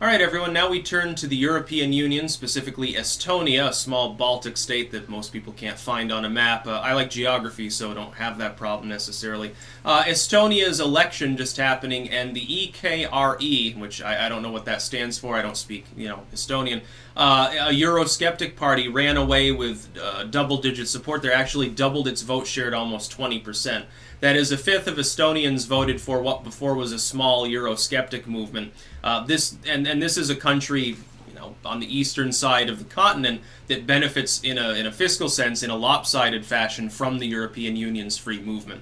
All right, everyone, now we turn to the European Union, specifically Estonia, a small Baltic state that most people can't find on a map. I like geography, so I don't have that problem necessarily. Estonia's election just happening, and the EKRE, which I don't know what that stands for, I don't speak, Estonian, a Euroskeptic party ran away with double-digit support. They actually doubled its vote share at almost 20%. That is, a fifth of Estonians voted for what before was a small Euroskeptic movement. This is a country, on the eastern side of the continent that benefits in a fiscal sense in a lopsided fashion from the European Union's free movement.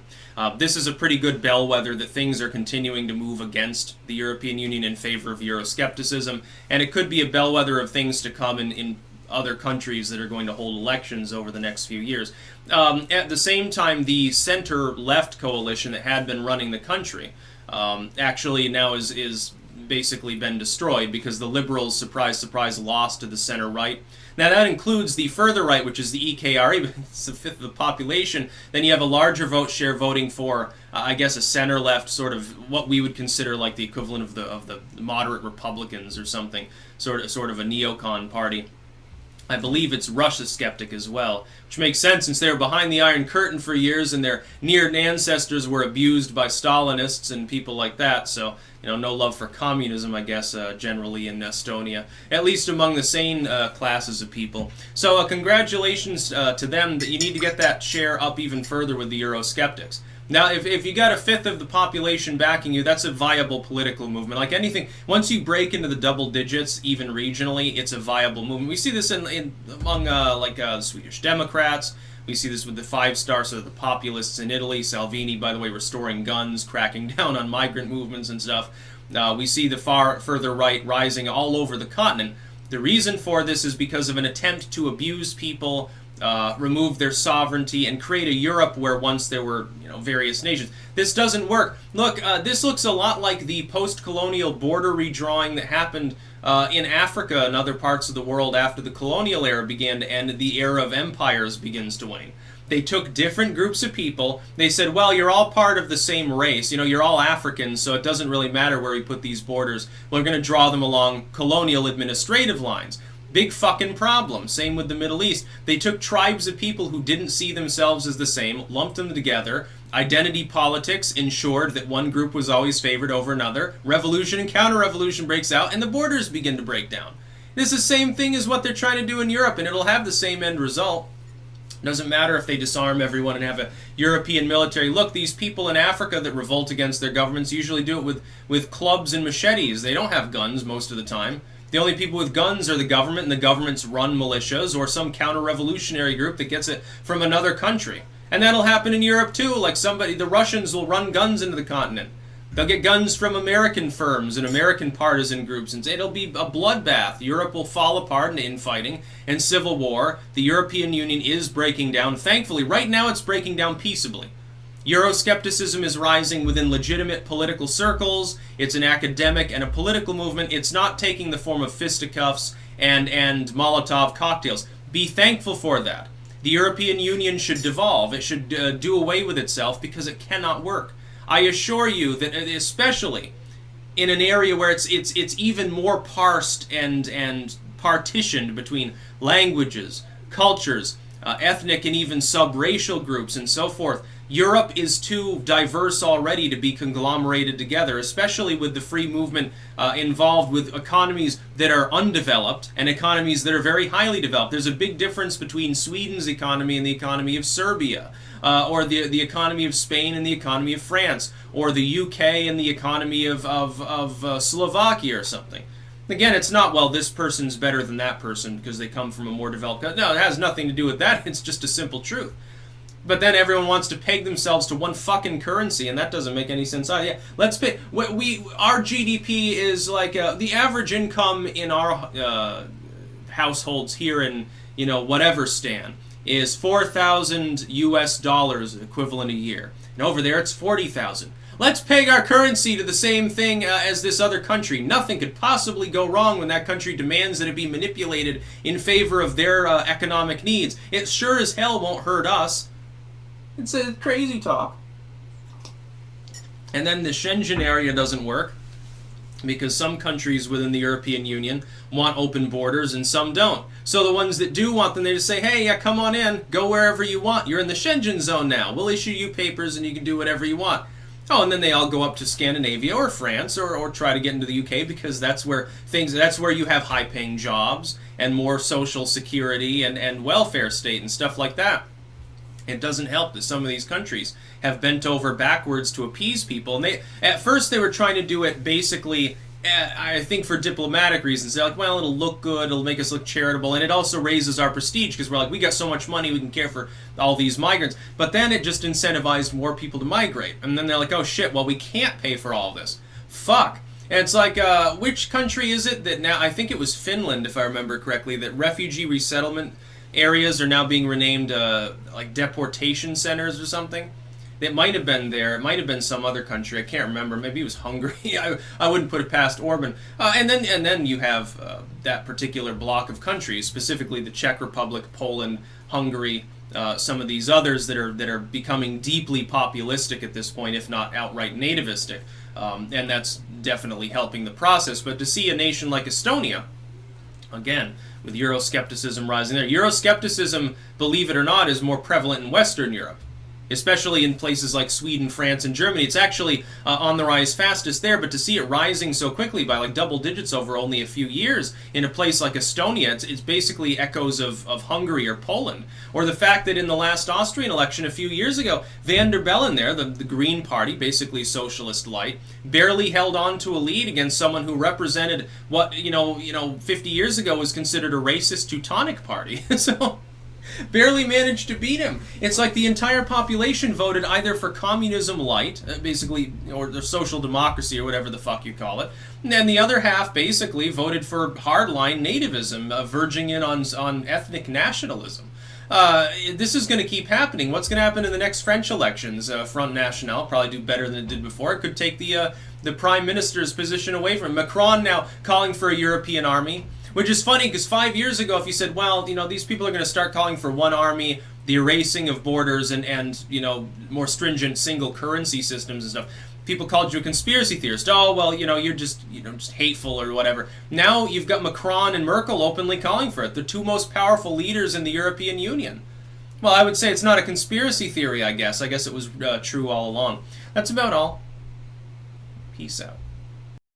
This is a pretty good bellwether that things are continuing to move against the European Union in favor of Euroscepticism, and it could be a bellwether of things to come in other countries that are going to hold elections over the next few years. At the same time, the center-left coalition that had been running the country actually now is basically been destroyed because the Liberals, surprise, surprise, lost to the center-right. Now that includes the further right, which is the EKRE, but it's a fifth of the population. Then you have a larger vote share voting for, I guess, a center-left sort of what we would consider like the equivalent of the moderate Republicans or something, sort of a neocon party. I believe it's Russia-skeptic as well, which makes sense since they were behind the Iron Curtain for years and their near ancestors were abused by Stalinists and people like that, so, no love for communism, I guess, generally in Estonia, at least among the sane classes of people. So congratulations to them, that you need to get that share up even further with the Euroskeptics. Now, if you got a fifth of the population backing you, that's a viable political movement. Like anything, once you break into the double digits, even regionally, it's a viable movement. We see this among the Swedish Democrats. We see this with the five-star, so the populists in Italy. Salvini, by the way, restoring guns, cracking down on migrant movements and stuff. We see the further right rising all over the continent. The reason for this is because of an attempt to abuse people, remove their sovereignty, and create a Europe where once there were various nations. This doesn't work. Look, this looks a lot like the post-colonial border redrawing that happened in Africa and other parts of the world after the colonial era began to end and the era of empires begins to wane. They took different groups of people. They said, well, you're all part of the same race. You're all Africans, so it doesn't really matter where we put these borders. We're going to draw them along colonial administrative lines. Big fucking problem. Same with the Middle East. They took tribes of people who didn't see themselves as the same, lumped them together. Identity politics ensured that one group was always favored over another. Revolution and counter-revolution breaks out, and the borders begin to break down. This is the same thing as what they're trying to do in Europe, and it'll have the same end result. Doesn't matter if they disarm everyone and have a European military. Look, these people in Africa that revolt against their governments usually do it with clubs and machetes. They don't have guns most of the time. The only people with guns are the government, and the government's run militias or some counter-revolutionary group that gets it from another country. And that'll happen in Europe too. Like the Russians will run guns into the continent. They'll get guns from American firms and American partisan groups, and it'll be a bloodbath. Europe will fall apart in infighting and civil war. The European Union is breaking down. Thankfully, right now it's breaking down peaceably. Euroscepticism is rising within legitimate political circles. It's an academic and a political movement. It's not taking the form of fisticuffs and Molotov cocktails. Be thankful for that. The European Union should devolve. It should do away with itself because it cannot work. I assure you that especially in an area where it's even more parsed and partitioned between languages, cultures, ethnic and even sub-racial groups and so forth, Europe is too diverse already to be conglomerated together, especially with the free movement involved with economies that are undeveloped and economies that are very highly developed. There's a big difference between Sweden's economy and the economy of Serbia, or the economy of Spain and the economy of France, or the UK and the economy of Slovakia or something. Again, it's not, well, this person's better than that person because they come from a more developed country. No, it has nothing to do with that. It's just a simple truth. But then everyone wants to peg themselves to one fucking currency, and that doesn't make any sense either. Yeah, let's pay. Our GDP is like the average income in our households here in whatever stan is $4,000 equivalent a year, and over there it's 40,000. Let's peg our currency to the same thing as this other country. Nothing could possibly go wrong when that country demands that it be manipulated in favor of their economic needs. It sure as hell won't hurt us. It's a crazy talk. And then the Shenzhen area doesn't work. because some countries within the European Union want open borders and some don't. So the ones that do want them, they just say, hey, yeah, come on in, go wherever you want. You're in the Schengen zone now. We'll issue you papers and you can do whatever you want. Oh, and then they all go up to Scandinavia or France or try to get into the UK, because that's where you have high-paying jobs and more social security and welfare state and stuff like that. It doesn't help that some of these countries have bent over backwards to appease people. And at first they were trying to do it basically, I think, for diplomatic reasons. They're like, well, it'll look good, it'll make us look charitable, and it also raises our prestige because we're like, we got so much money, we can care for all these migrants. But then it just incentivized more people to migrate. And then they're like, oh shit, well, we can't pay for all this. Fuck. And it's like, which country is it that now, I think it was Finland, if I remember correctly, that refugee resettlement areas are now being renamed like deportation centers or something. It might have been there. It might have been some other country. I can't remember. Maybe it was Hungary. I wouldn't put it past Orban. And then you have that particular block of countries, specifically the Czech Republic, Poland, Hungary, some of these others that are becoming deeply populistic at this point, if not outright nativistic. And that's definitely helping the process. But to see a nation like Estonia, again, with Euroskepticism rising there. Euroskepticism, believe it or not, is more prevalent in Western Europe, especially in places like Sweden, France, and Germany. It's actually on the rise fastest there, but to see it rising so quickly by like double digits over only a few years in a place like Estonia, it's basically echoes of Hungary or Poland. Or the fact that in the last Austrian election a few years ago, Van der Bellen there, the Green Party, basically socialist light, barely held on to a lead against someone who represented what, 50 years ago was considered a racist Teutonic party. So barely managed to beat him. It's like the entire population voted either for communism light, basically, or the social democracy, or whatever the fuck you call it, and then the other half basically voted for hardline nativism, verging in on ethnic nationalism. This is going to keep happening. What's going to happen in the next French elections? Front National probably do better than it did before. It could take the prime minister's position away from him. Macron now calling for a European army. Which is funny, because 5 years ago, if you said, well, these people are going to start calling for one army, the erasing of borders, and more stringent single currency systems and stuff, people called you a conspiracy theorist. Oh, well, you're just hateful or whatever. Now you've got Macron and Merkel openly calling for it. The two most powerful leaders in the European Union. Well, I would say it's not a conspiracy theory, I guess. I guess it was true all along. That's about all. Peace out.